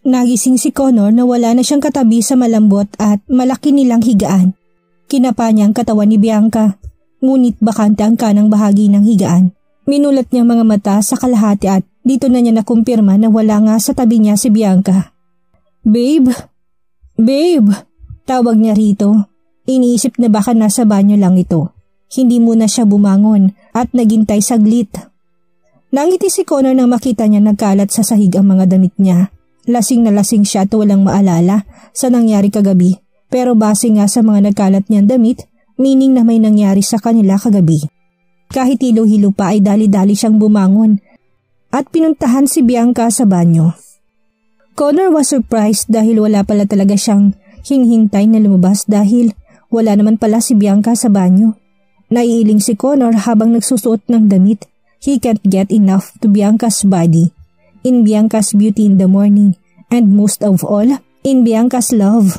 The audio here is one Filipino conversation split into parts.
Nagising si Connor na wala na siyang katabi sa malambot at malaki nilang higaan. Kinapa niya ang katawan ni Bianca, ngunit bakante ang kanang bahagi ng higaan. Minulat niya mga mata sa kalahati at dito na niya nakumpirma na wala nga sa tabi niya si Bianca. "Babe! Babe!" Tawag niya rito. Iniisip na baka nasa banyo lang ito. Hindi muna siya bumangon at naghintay saglit. Nangiti si Connor nang makita niya nagkalat sa sahig ang mga damit niya. Lasing na lasing siya at walang maalala sa nangyari kagabi, pero base nga sa mga nagkalat niyang damit, meaning na may nangyari sa kanila kagabi. Kahit hilo-hilo pa ay dali-dali siyang bumangon at pinuntahan si Bianca sa banyo. Connor was surprised dahil wala pala talaga siyang hinihintay na lumabas dahil wala naman pala si Bianca sa banyo. Naiiling si Connor habang nagsusuot ng damit. He can't get enough to Bianca's body, in Bianca's beauty in the morning, and most of all, in Bianca's love.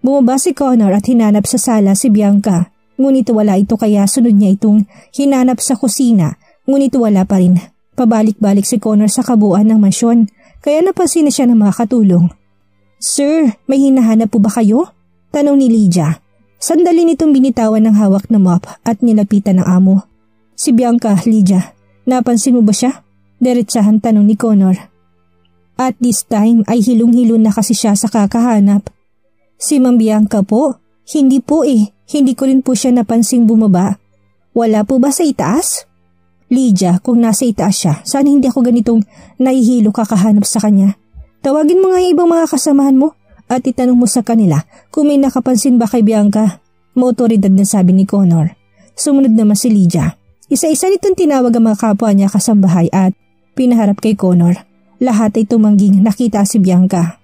Bumaba si Connor at hinanap sa sala si Bianca. Ngunit wala ito kaya sunod niya itong hinanap sa kusina, ngunit wala pa rin. Pabalik-balik si Connor sa kabuuan ng mansyon, kaya napansin na siya ng mga katulong. "Sir, may hinahanap po ba kayo?" Tanong ni Lydia. Sandali nitong binitawan ng hawak na mop at nilapitan ng amo. "Si Bianca, Lydia. Napansin mo ba siya?" Diretsahan tanong ni Connor. At this time ay hilong-hilo na kasi siya sa kakahanap. "Si Ma'am Bianca po? Hindi po eh. Hindi ko rin po siya napansing bumaba. Wala po ba sa itaas?" "Lydia, kung nasa itaas siya, sana hindi ako ganitong nahihilo kakahanap sa kanya. Tawagin mo nga yung ibang mga kasamahan mo at itanong mo sa kanila kung may nakapansin ba kay Bianca." Maotoridad na sabi ni Connor. Sumunod naman si Lydia. Isa-isa nitong tinawag ang mga kapwa niya kasambahay at pinaharap kay Connor. Lahat ay tumangging nakita si Bianca.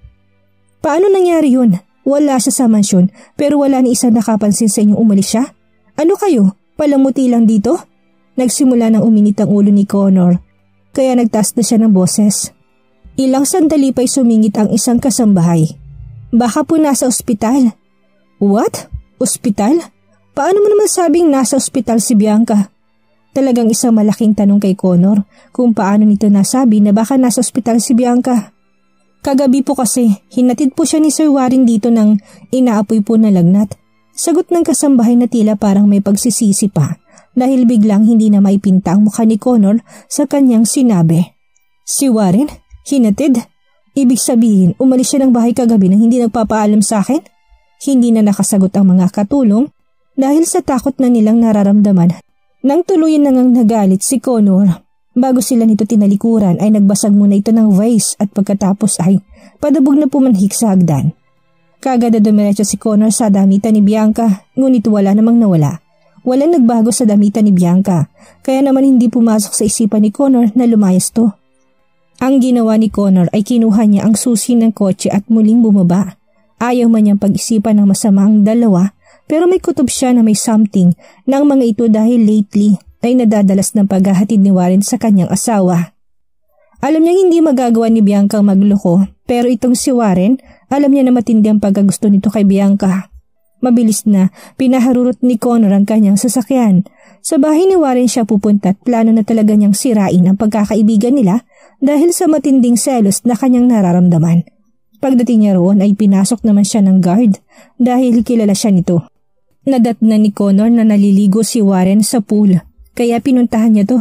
"Paano nangyari yun? Wala siya sa mansyon pero wala ni isa nakapansin sa inyong umalis siya? Ano kayo? Palamuti lang dito?" Nagsimula ng uminit ang ulo ni Connor, kaya nagtaas na siya ng boses. Ilang sandali pa'y sumingit ang isang kasambahay. "Baka po nasa ospital." "What? Ospital? Paano mo naman sabing nasa ospital si Bianca?" Talagang isang malaking tanong kay Connor kung paano nito nasabi na baka nasa ospital si Bianca. "Kagabi po kasi, hinatid po siya ni Sir Warren dito ng inaapoy po na lagnat." Sagot ng kasambahay na tila parang may pagsisisi pa dahil biglang hindi na maipinta ang mukha ni Connor sa kanyang sinabi. "Si Warren? Hinatid? Ibig sabihin, umalis siya ng bahay kagabi nang hindi nagpapaalam sa akin?" Hindi na nakasagot ang mga katulong dahil sa takot na nilang nararamdaman. Nang tuluyan na ngang nagalit si Connor, bago sila nito tinalikuran ay nagbasag muna ito ng vase at pagkatapos ay padabog na pumanhik sa hagdan. Kagad na dumiretso si Connor sa damitan ni Bianca, ngunit wala namang nawala. Walang nagbago sa damitan ni Bianca, kaya naman hindi pumasok sa isipan ni Connor na lumayas to. Ang ginawa ni Connor ay kinuha niya ang susi ng kotse at muling bumaba. Ayaw man niyang pag-isipan ng masama ang dalawa, pero may kutob siya na may something ng mga ito dahil lately ay nadadalas ng paghahatid ni Warren sa kanyang asawa. Alam niya hindi magagawa ni Bianca ang magloko, pero itong si Warren, alam niya na matindi ang pagkagusto nito kay Bianca. Mabilis na pinaharurot ni Connor ang kanyang sasakyan. Sa bahay ni Warren siya pupunta at plano na talaga niyang sirain ang pagkakaibigan nila dahil sa matinding selos na kanyang nararamdaman. Pagdating niya roon ay pinasok naman siya ng guard dahil kilala siya nito. Nadatnan ni Connor na naliligo si Warren sa pool, kaya pinuntahan niya to.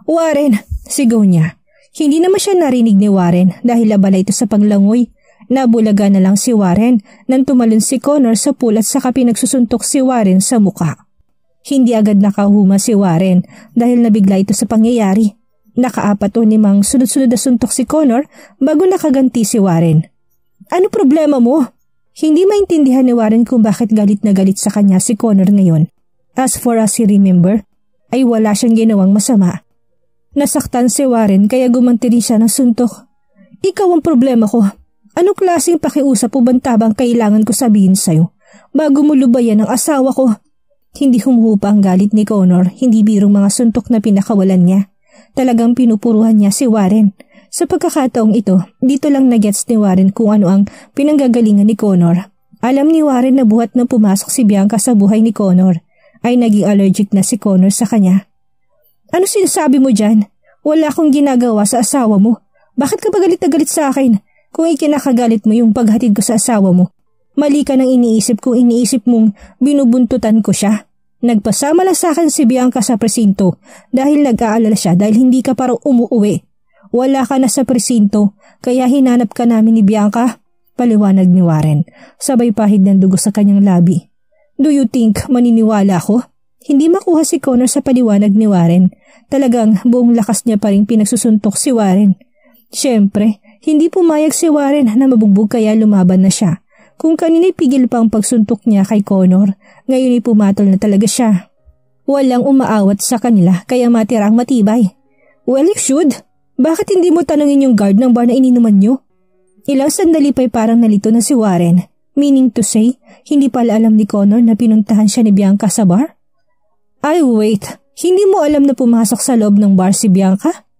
"Warren!" sigaw niya. Hindi naman siya narinig ni Warren dahil abala ito sa paglangoy. Nabulaga na lang si Warren nang tumalon si Connor sa pool at saka pinagsusuntok si Warren sa muka. Hindi agad nakahuma si Warren dahil nabigla ito sa pangyayari. Nakaapat o 5 sunod-sunod na suntok si Connor bago nakaganti si Warren. "Ano problema mo?" Hindi maintindihan ni Warren kung bakit galit na galit sa kanya si Connor ngayon. As far as he remember, ay wala siyang ginawang masama. Nasaktan si Warren kaya gumanti rin siya ng suntok. "Ikaw ang problema ko. Anong klaseng pakiusap o bantabang kailangan ko sabihin sa'yo bago mo lubayan ang asawa ko?" Hindi humuhupa ang galit ni Connor, hindi birong mga suntok na pinakawalan niya. Talagang pinupuruhan niya si Warren. Sa pagkakataong ito, dito lang nagets ni Warren kung ano ang pinanggagalingan ni Connor. Alam ni Warren na buhat na pumasok si Bianca sa buhay ni Connor, ay naging allergic na si Connor sa kanya. "Ano sinasabi mo dyan? Wala akong ginagawa sa asawa mo. Bakit ka ba galit na galit sa akin? Kung ikinakagalit mo yung paghatid ko sa asawa mo, mali ka nang iniisip kung iniisip mong binubuntutan ko siya. Nagpasama lang sa akin si Bianca sa presinto dahil nag-aalala siya dahil hindi ka pa raw umuuwi. Wala ka na sa presinto kaya hinanap ka namin ni Bianca, paliwanag ni Warren, sabay pahid ng dugo sa kanyang labi. Do you think maniniwala ako? Hindi makuha si Connor sa paliwanag ni Warren. Talagang buong lakas niya pa rin pinagsusuntok si Warren. Siyempre, hindi pumayag si Warren na mabugbog kaya lumaban na siya. Kung kanina'y pigil pa ang pagsuntok niya kay Connor, ngayon ay pumatol na talaga siya. Walang umaawat sa kanila kaya matirang matibay. Well, you should. Bakit hindi mo tanungin yung guard ng bar na ininuman niyo? Ilang sandali pa'y parang nalito na si Warren. Meaning to say, hindi pala alam ni Connor na pinuntahan siya ni Bianca sa bar? Ay wait, hindi mo alam na pumasok sa loob ng bar si Bianca?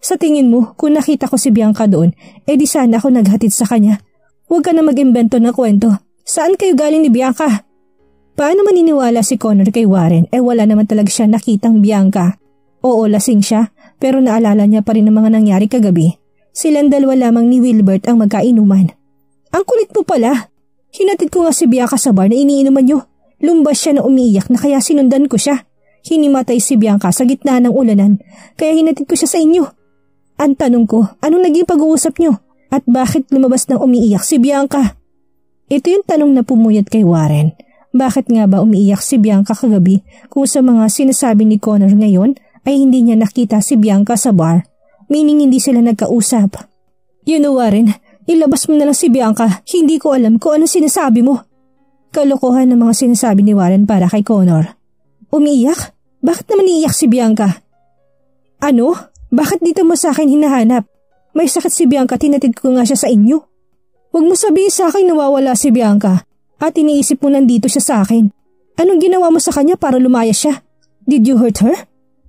Sa tingin mo, kung nakita ko si Bianca doon, di sana ako naghatid sa kanya. Huwag ka na mag-imbento na kwento. Saan kayo galing ni Bianca? Paano maniniwala si Connor kay Warren? Wala naman talaga siya nakitang Bianca. Oo, lasing siya, pero naalala niya pa rin ang mga nangyari kagabi. Silang dalawa lamang ni Wilbert ang magkainuman. Ang kulit mo pala. Hinatid ko nga si Bianca sa bar na iniinuman niyo. Lumbas siya na umiiyak na kaya sinundan ko siya. Hinimatay si Bianca sa gitna ng ulanan, kaya hinatid ko siya sa inyo. Ang tanong ko, anong naging pag-uusap niyo? At bakit lumabas ng umiiyak si Bianca? Ito yung tanong na pumuyat kay Warren. Bakit nga ba umiiyak si Bianca kagabi kung sa mga sinasabi ni Connor ngayon ay hindi niya nakita si Bianca sa bar? Meaning hindi sila nagkausap. You know Warren, ilabas mo na lang si Bianca. Hindi ko alam kung ano sinasabi mo. Kalokohan ng mga sinasabi ni Warren para kay Connor. Umiiyak? Bakit naman iiyak si Bianca? Ano? Bakit dito mo sa akin hinahanap? May sakit si Bianca, tinatid ko nga siya sa inyo. Huwag mo sabihin sa akin nawawala si Bianca at iniisip mo nandito siya sa akin. Anong ginawa mo sa kanya para lumaya siya? Did you hurt her?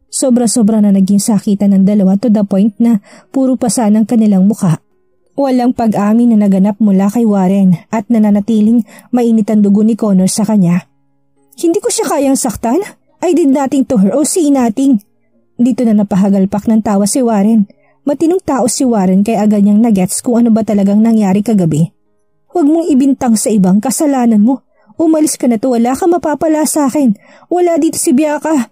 Sobra-sobra na naging sakitan ng dalawa to the point na puro pasa ng kanilang mukha. Walang pag-amin na naganap mula kay Warren at nananatiling mainit ang dugo ni Connor sa kanya. Hindi ko siya kayang saktan. I did nothing to her o say nothing. Dito na napahagalpak ng tawa si Warren. Matinong tao si Warren kaya agad niyang nagets kung ano ba talagang nangyari kagabi. Huwag mong ibintang sa ibang kasalanan mo. Umalis ka na to, wala ka mapapala sa akin. Wala dito si Bianca.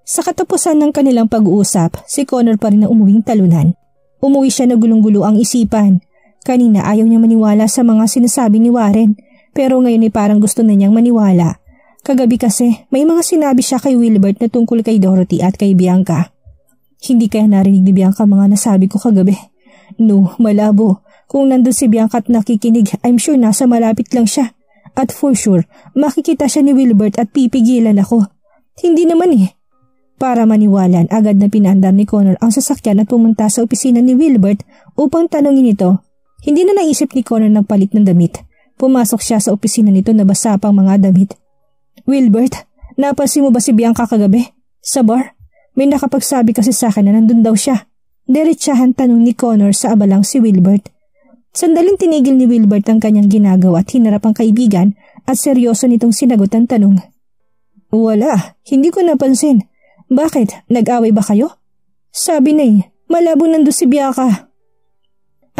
Sa katapusan ng kanilang pag-uusap, si Connor pa rin ang umuwing talunan. Umuwi siya na gulong-gulo ang isipan. Kanina ayaw niya maniwala sa mga sinasabi ni Warren, pero ngayon ay parang gusto na niyang maniwala. Kagabi kasi may mga sinabi siya kay Wilbert na tungkol kay Dorothy at kay Bianca. Hindi kaya narinig ni Bianca mga nasabi ko kagabi? No, malabo. Kung nandun si Bianca at nakikinig, I'm sure nasa malapit lang siya. At for sure, makikita siya ni Wilbert at pipigilan ako. Hindi naman eh. Para maniwalan, agad na pinandar ni Connor ang sasakyan at pumunta sa opisina ni Wilbert upang tanungin ito. Hindi na naisip ni Connor ng palit ng damit. Pumasok siya sa opisina nito na basa pang mga damit. Wilbert, napansin mo ba si Bianca kagabi? Sa bar? May nakapagsabi kasi sa akin na nandun daw siya. Diretsahan tanong ni Connor sa abalang si Wilbert. Sandaling tinigil ni Wilbert ang kanyang ginagawa at hinarap ang kaibigan at seryoso nitong sinagot ang tanong. Wala, hindi ko napansin. Bakit? Nag-away ba kayo? Sabi na malabo nandun si Bianca.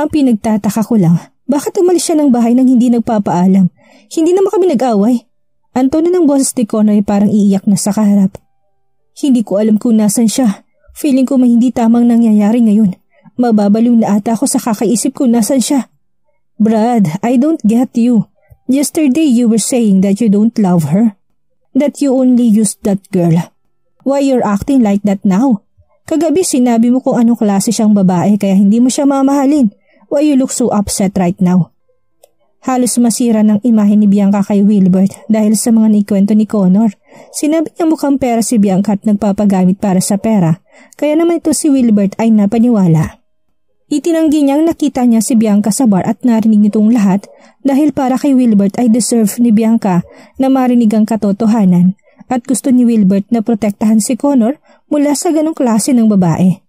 Ang pinagtataka ko lang, bakit umalis siya ng bahay nang hindi nagpapaalam? Hindi naman kami nag-away. Ang tono ng boses ni Connor ay parang iiyak na sa kaharap. Hindi ko alam kung nasan siya. Feeling ko may hindi tamang nangyayari ngayon. Mababaliw na ata ako sa kakaisip kung nasan siya. Brad, I don't get you. Yesterday you were saying that you don't love her. That you only used that girl. Why you're acting like that now? Kagabi sinabi mo kung anong klase siyang babae kaya hindi mo siya mamahalin. Why you look so upset right now? Halos masira ng imahe ni Bianca kay Wilbert dahil sa mga naikwento ni Connor. Sinabi niya mukhang pera si Bianca at nagpapagamit para sa pera, kaya naman ito si Wilbert ay napaniwala. Itinanggi niyang nakita niya si Bianca sa bar at narinig nitong lahat dahil para kay Wilbert ay deserve ni Bianca na marinig ang katotohanan at gusto ni Wilbert na protektahan si Connor mula sa ganong klase ng babae.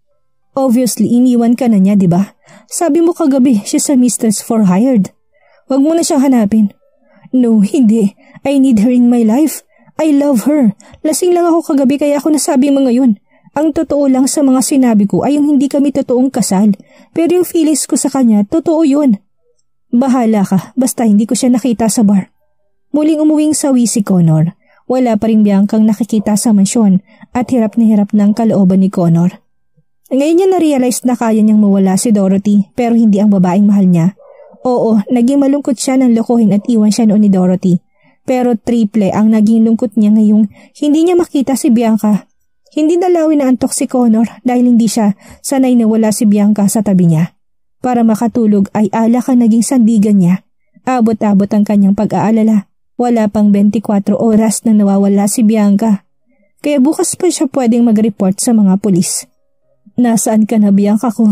Obviously, iniwan ka na niya, di ba? Sabi mo kagabi, she's a mistress for hired. Huwag mo na siyang hanapin. No, hindi. I need her in my life. I love her. Lasing lang ako kagabi kaya ako nasabi mo ngayon. Ang totoo lang sa mga sinabi ko ay yung hindi kami totoong kasal, pero yung feelings ko sa kanya, totoo yun. Bahala ka, basta hindi ko siya nakita sa bar. Muling umuwing sawi si Connor. Wala pa rin Biancang nakikita sa mansyon at hirap na hirap ng kalooban ni Connor. Ngayon niya na-realize na kaya niyang mawala si Dorothy pero hindi ang babaeng mahal niya. Oo, naging malungkot siya nang lokohin at iwan siya noon ni Dorothy. Pero triple ang naging lungkot niya ngayong hindi niya makita si Bianca. Hindi dalawin na antok si Connor dahil hindi siya sanay na wala si Bianca sa tabi niya. Para makatulog ay alak ang naging sandigan niya. Abot-abot ang kanyang pag-aalala. Wala pang 24 oras na nawawala si Bianca. Kaya bukas pa siya pwedeng mag-report sa mga pulis. Nasaan ka na, Bianca ko?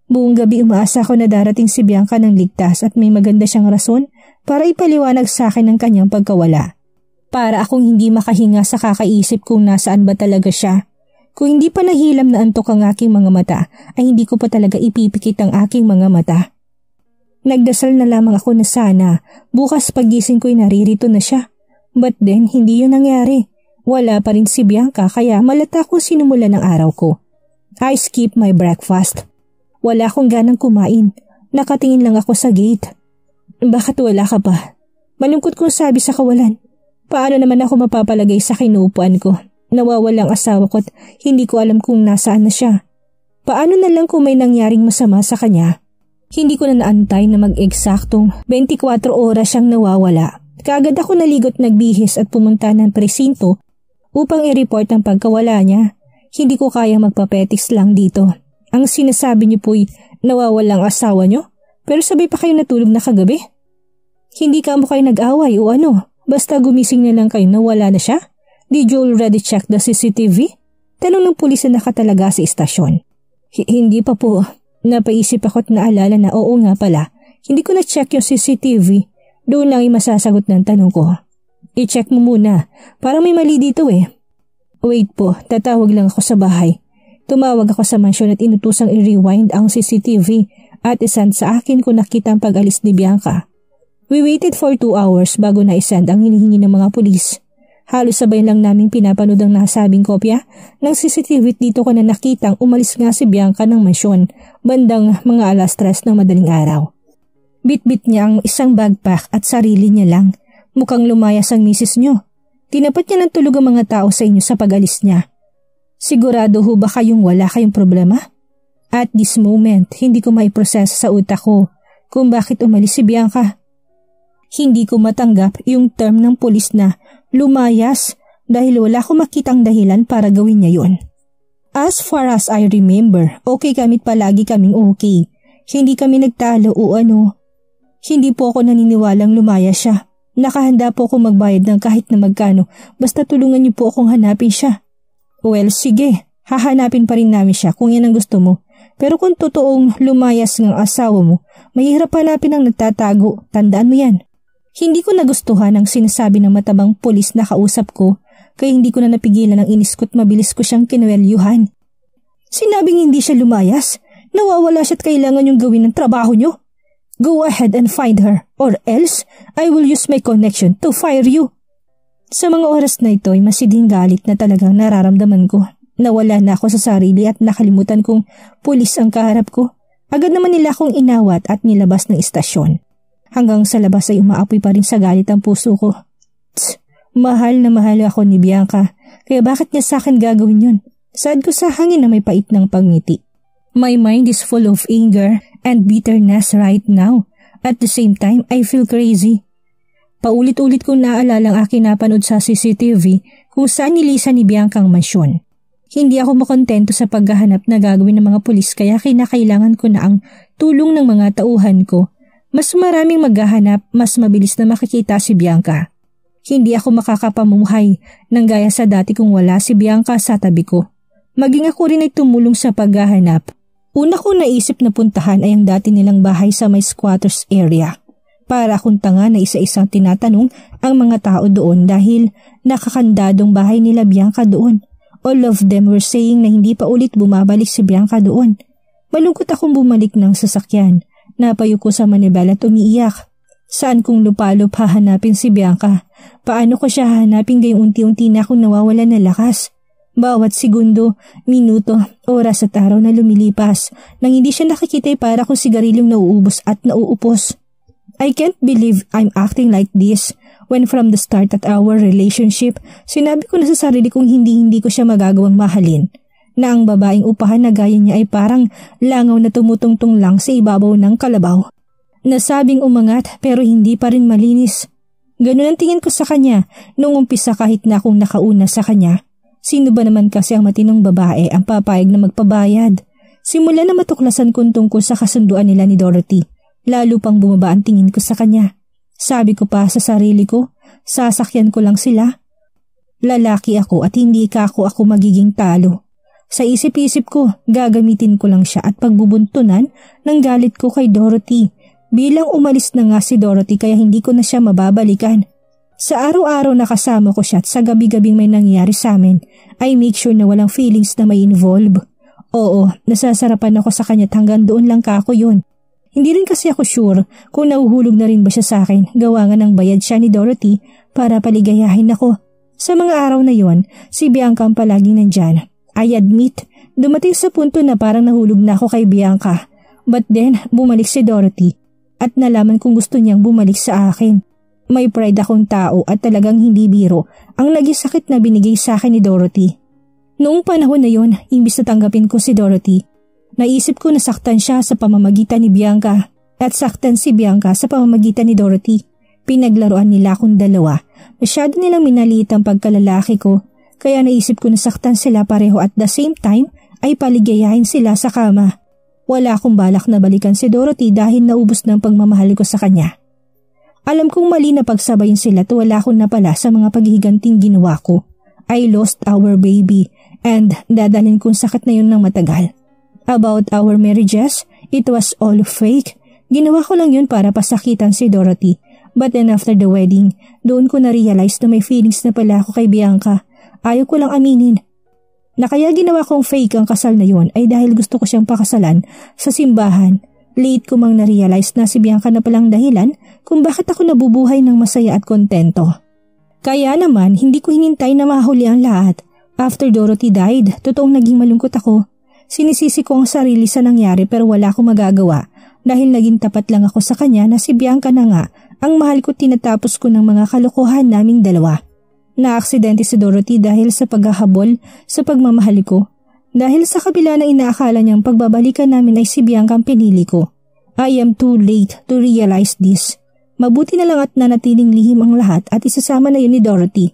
Buong gabi umaasa ko na darating si Bianca ng ligtas at may maganda siyang rason para ipaliwanag sa akin ang kanyang pagkawala. Para akong hindi makahinga sa kakaisip kung nasaan ba talaga siya. Kung hindi pa nahilam na antok ang aking mga mata, ay hindi ko pa talaga ipipikit ang aking mga mata. Nagdasal na lamang ako na sana, bukas pagising ko'y naririto na siya. But then, hindi yun nangyari. Wala pa rin si Bianca kaya malata akong sinumula ng araw ko. I skip my breakfast. Wala akong ganang kumain. Nakatingin lang ako sa gate. Bakit wala ka pa? Malungkot kong sabi sa kawalan. Paano naman ako mapapalagay sa kinuupuan ko? Nawawalang asawa ko at hindi ko alam kung nasaan na siya. Paano na lang kung may nangyaring masama sa kanya? Hindi ko na naantay na mag-eksaktong 24 oras siyang nawawala. Kaagad ako naligot nagbihis at pumunta ng presinto upang i-report ang pagkawala niya. Hindi ko kaya magpapetiks lang dito. Ang sinasabi niyo po'y nawawalang asawa niyo? Pero sabay pa kayo natulog na kagabi? Hindi ka mo kayo nag-away o ano? Basta gumising na lang kayo na wala na siya? Did you already check the CCTV? Tanong ng pulis na nakatalaga sa istasyon. Hindi pa po. Napaisip ako at naalala na oo nga pala. Hindi ko na-check yung CCTV. Doon lang yung masasagot ng tanong ko. I-check mo muna. Parang may mali dito eh. Wait po, tatawag lang ako sa bahay. Tumawag ako sa mansyon at inutusang i-rewind ang CCTV at isend sa akin kung nakita ang pag-alis ni Bianca. We waited for 2 hours bago na-isend ang hinihingi ng mga pulis. Halos sabay lang naming pinapanood ang nasabing kopya ng CCTV dito ko na nakitang umalis nga si Bianca ng mansyon bandang mga 3:00 ng madaling araw. Bit-bit niya ang isang backpack at sarili niya lang. Mukhang lumayas ang misis niyo. Tinapat niya ng tulog ang mga tao sa inyo sa pag-alis niya. Sigurado ho ba kayong wala kayong problema? At this moment, hindi ko maiproseso sa utak ko kung bakit umalis si Bianca. Hindi ko matanggap yung term ng pulis na lumayas dahil wala ko makitang dahilan para gawin niya yun. As far as I remember, okay kamit palagi kaming okay. Hindi kami nagtalo o ano. Hindi po ako naniniwalang lumayas siya. Nakahanda po ako magbayad ng kahit na magkano basta tulungan niyo po akong hanapin siya. Well, sige. Hahanapin pa rin namin siya kung yan ang gusto mo. Pero kung totoong lumayas ng asawa mo, mahirap hanapin ang nagtatago. Tandaan mo yan. Hindi ko nagustuhan ang sinasabi ng matabang pulis na kausap ko, kaya hindi ko na napigilan ang inis ko't mabilis ko siyang kinwelyuhan. Sinabing hindi siya lumayas, nawawala siya at kailangan yung gawin ng trabaho niyo. Go ahead and find her, or else I will use my connection to fire you. Sa mga oras na ito ay masidhing galit na talagang nararamdaman ko. Nawala na ako sa sarili at nakalimutan kong pulis ang kaharap ko. Agad naman nila akong inawat at nilabas ng istasyon. Hanggang sa labas ay umaapoy pa rin sa galit ang puso ko. Tsk, mahal na mahal ako ni Bianca, kaya bakit niya sa akin gagawin yun? Saad ko sa hangin na may pait ng pagngiti. My mind is full of anger and bitterness right now. At the same time, I feel crazy. Paulit-ulit kong naalala ang aking napanood sa CCTV kung saan nilisan ni Bianca ang mansyon. Hindi ako makontento sa paghahanap na gagawin ng mga pulis kaya kinakailangan ko na ang tulong ng mga tauhan ko. Mas maraming maghahanap, mas mabilis na makikita si Bianca. Hindi ako makakapamuhay ng gaya sa dati kung wala si Bianca sa tabi ko. Maging ako rin ay tumulong sa paghahanap. Una kong naisip na puntahan ay ang dati nilang bahay sa may squatters area. Para akong tanga na isa-isang tinatanong ang mga tao doon dahil nakakandadong bahay nila Bianca doon. All of them were saying na hindi pa ulit bumabalik si Bianca doon. Malungkot akong bumalik ng sasakyan. Napayuko sa manibela at umiiyak. Saan kong lupalop hahanapin si Bianca? Paano ko siya hahanapin gayong unti-unti na akong nawawalan ng lakas? Bawat segundo, minuto, oras at araw na lumilipas nang hindi siya nakikita ay para kung sigarilyong nauubos at nauupos. I can't believe I'm acting like this when from the start at our relationship, sinabi ko na sa sarili kong hindi ko siya magagawang mahalin. Na ang babaeng upahan na gaya niya ay parang langaw na tumutungtong lang sa ibabaw ng kalabaw. Nasabing umangat pero hindi pa rin malinis. Ganun ang tingin ko sa kanya noong umpisa kahit na akong nakauna sa kanya. Sino ba naman kasi ang matinong babae ang papayag na magpabayad? Simula na matuklasan kong tungkol sa kasunduan nila ni Dorothy, lalo pang bumaba ang tingin ko sa kanya. Sabi ko pa sa sarili ko, sasakyan ko lang sila. Lalaki ako at hindi ako magiging talo. Sa isip-isip ko, gagamitin ko lang siya at pagbubuntunan ng galit ko kay Dorothy. Bilang umalis na nga si Dorothy kaya hindi ko na siya mababalikan. Sa araw-araw na kasama ko siya at sa gabi-gabing may nangyari sa amin, I make sure na walang feelings na may involve. Oo, nasasarapan ako sa kanya at hanggang doon lang kako yun. Hindi rin kasi ako sure kung nahuhulog na rin ba siya sa akin, gawa nga ng bayad siya ni Dorothy para paligayahin ako. Sa mga araw na yon, si Bianca ang palaging nandyan. I admit, dumating sa punto na parang nahulog na ako kay Bianca. But then, bumalik si Dorothy at nalaman kong gusto niyang bumalik sa akin. May pride akong tao at talagang hindi biro ang naging sakit na binigay sa akin ni Dorothy. Noong panahon na yon, imbis na tanggapin ko si Dorothy, naisip ko na saktan siya sa pamamagitan ni Bianca at saktan si Bianca sa pamamagitan ni Dorothy. Pinaglaruan nila akong dalawa. Masyado nilang minaliit ang pagkalalaki ko, kaya naisip ko na saktan sila pareho at the same time ay paligayahin sila sa kama. Wala akong balak na balikan si Dorothy dahil naubos ng pagmamahal ko sa kanya. Alam kong mali na pagsabayin sila at wala akong napala sa mga paghihiganting ginawa ko. I lost our baby and dadalhin kong sakit na yun ng matagal. About our marriages, it was all fake. Ginawa ko lang yun para pasakitan si Dorothy. But then after the wedding, doon ko na-realize na may feelings na pala ako kay Bianca. Ayaw ko lang aminin. Na kaya ginawa kong fake ang kasal na yun ay dahil gusto ko siyang pakasalan sa simbahan. Late ko mang na-realize na si Bianca na palang dahilan kung bakit ako nabubuhay ng masaya at kontento. Kaya naman, hindi ko hinintay na mahuli ang lahat. After Dorothy died, totoong naging malungkot ako. Sinisisi ko ang sarili sa nangyari pero wala akong magagawa dahil naging tapat lang ako sa kanya na si Bianca na nga ang mahal ko tinatapos ko ng mga kalokohan naming dalawa. Naaksidente si Dorothy dahil sa paghahabol sa pagmamahal ko. Dahil sa kabila ng inaakala niyang pagbabalikan namin ay si Bianca ang pinili ko. I am too late to realize this. Mabuti na lang at nanatiling lihim ang lahat at isasama na yun ni Dorothy.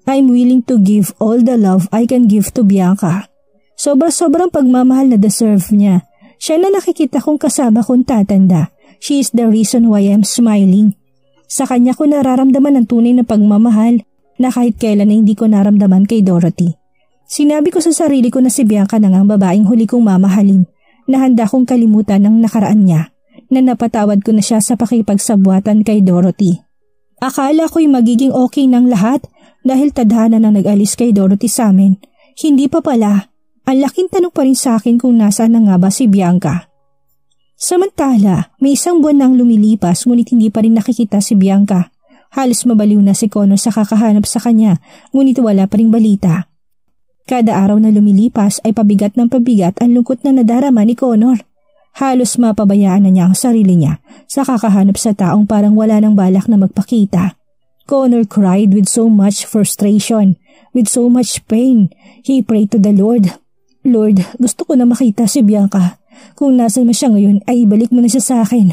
I'm willing to give all the love I can give to Bianca. Sobra-sobrang pagmamahal na deserve niya. Siya na nakikita kong kasama kong tatanda. She is the reason why I'm smiling. Sa kanya ko nararamdaman ang tunay na pagmamahal na kahit kailan na hindi ko naramdaman kay Dorothy. Sinabi ko sa sarili ko na si Bianca na nga ang babaeng huli kong mamahalin, na handa kong kalimutan ang nakaraan niya, na napatawad ko na siya sa pakipagsabwatan kay Dorothy. Akala ko'y magiging okay ng lahat dahil tadhana na nag-alis kay Dorothy sa amin. Hindi pa pala. Ang laking tanong pa rin sa akin kung nasaan na nga ba si Bianca. Samantala, may isang buwan nang lumilipas ngunit hindi pa rin nakikita si Bianca. Halos mabaliw na si Connor sa kakahanap sa kanya ngunit wala pa ring balita. Kada araw na lumilipas ay pabigat ng pabigat ang lungkot na nadarama ni Connor. Halos mapabayaan na niya ang sarili niya sa kakahanap sa taong parang wala nang balak na magpakita. Connor cried with so much frustration, with so much pain. He prayed to the Lord. Lord, gusto ko na makita si Bianca. Kung nasan mo siya ngayon ay ibalik mo na siya sa akin.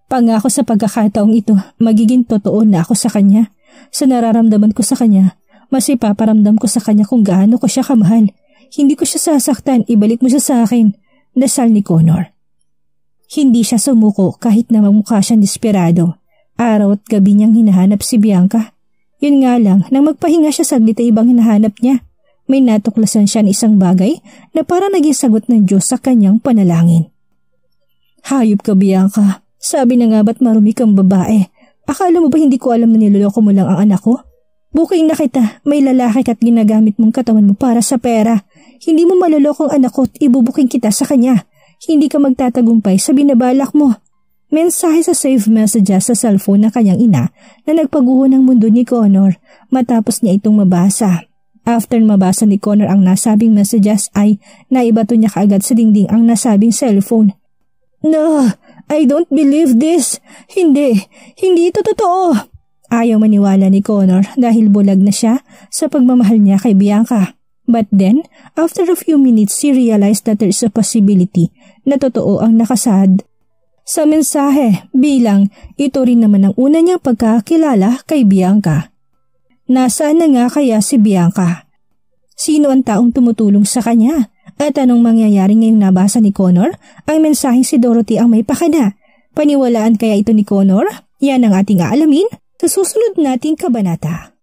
Pangako sa pagkakataong ito, magiging totoo na ako sa kanya. Sa nararamdaman ko sa kanya, mas ipaparamdam ko sa kanya kung gaano ko siya kamahal. Hindi ko siya sasaktan, ibalik mo siya sa akin. Dasal ni Connor. Hindi siya sumuko kahit na magmukha siyang desperado. Araw at gabi niyang hinahanap si Bianca. Yun nga lang, nang magpahinga siya saglit ay ibang hinahanap niya. May natuklasan siya ng isang bagay na para naging sagot ng Diyos sa kanyang panalangin. Hayop ka, Bianca. Sabi na nga ba't marumi kang babae? Akala mo ba hindi ko alam na niloloko mo lang ang anak ko? Buking na kita, may lalaki at ginagamit mong katawan mo para sa pera. Hindi mo maloloko ang anak ko at ibubuking kita sa kanya. Hindi ka magtatagumpay sa binabalak mo. Mensahe sa save messages sa cellphone ng kanyang ina na nagpaguho ng mundo ni Connor matapos niya itong mabasa. After mabasa ni Connor ang nasabing messages ay naibato niya kaagad sa dingding ang nasabing cellphone. No, I don't believe this. Hindi ito totoo. Ayaw maniwala ni Connor dahil bulag na siya sa pagmamahal niya kay Bianca. But then, after a few minutes, he realized that there is a possibility na totoo ang nakasad sa mensahe bilang ito rin naman ang una niyang pagkakilala kay Bianca. Nasaan na nga kaya si Bianca? Sino ang taong tumutulong sa kanya? At anong mangyayari ngayong nabasa ni Connor ang mensaheng si Dorothy ang may pakana? Paniwalaan kaya ito ni Connor? Yan ang ating aalamin sa susunod nating kabanata.